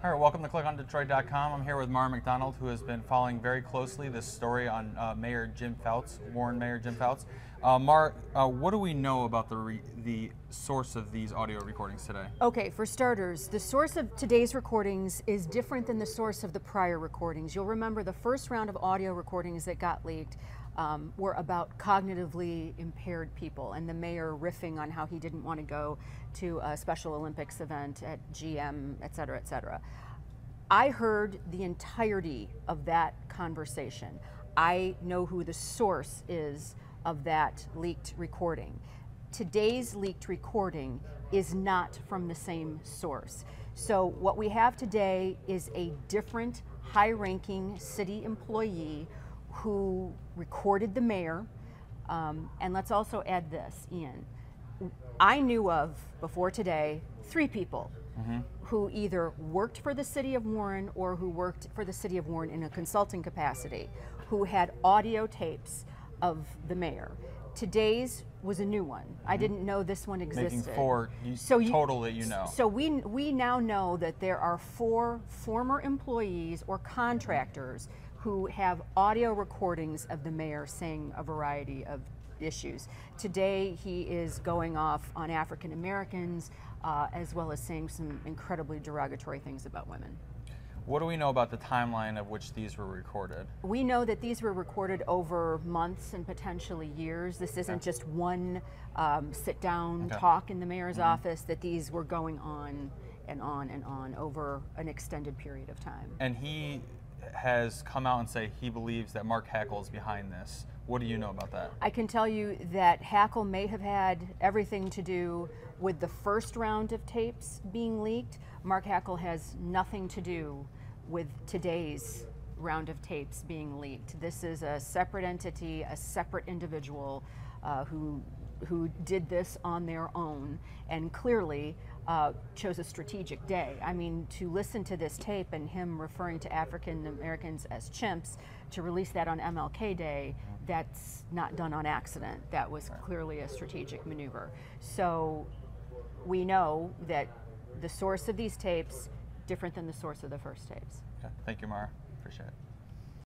All right, welcome to ClickOnDetroit.com. I'm here with Mara MacDonald, who has been following very closely this story on Mayor Jim Fouts, Warren Mayor Jim Fouts. Mara, what do we know about the source of these audio recordings today? Okay, for starters, the source of today's recordings is different than the source of the prior recordings. You'll remember the first round of audio recordings that got leaked were about cognitively impaired people and the mayor riffing on how he didn't want to go to a Special Olympics event at GM, et cetera, et cetera. I heard the entirety of that conversation. I know who the source is of that leaked recording. Today's leaked recording is not from the same source. So what we have today is a different high-ranking city employee who recorded the mayor. And let's also add this, Ian. I knew of, before today, 3 people who either worked for the city of Warren or who worked for the city of Warren in a consulting capacity, who had audio tapes of the mayor. Today's was a new one. I didn't know this one existed. Making 4 total that you know. So we now know that there are 4 former employees or contractors who have audio recordings of the mayor saying a variety of issues. Today he is going off on African Americans as well as saying some incredibly derogatory things about women. What do we know about the timeline of which these were recorded? We know that these were recorded over months and potentially years. This isn't just one sit-down talk in the mayor's office, that these were going on and on and on over an extended period of time. And he has come out and say he believes that Mark Hackle is behind this. What do you know about that? I can tell you that Hackle may have had everything to do with the first round of tapes being leaked. Mark Hackle has nothing to do with today's round of tapes being leaked. This is a separate entity, a separate individual who did this on their own and clearly chose a strategic day. I mean, to listen to this tape and him referring to African Americans as chimps, to release that on MLK Day, that's not done on accident. That was clearly a strategic maneuver. So we know that the source of these tapes different than the source of the first tapes. Okay. Thank you, Mara. Appreciate it.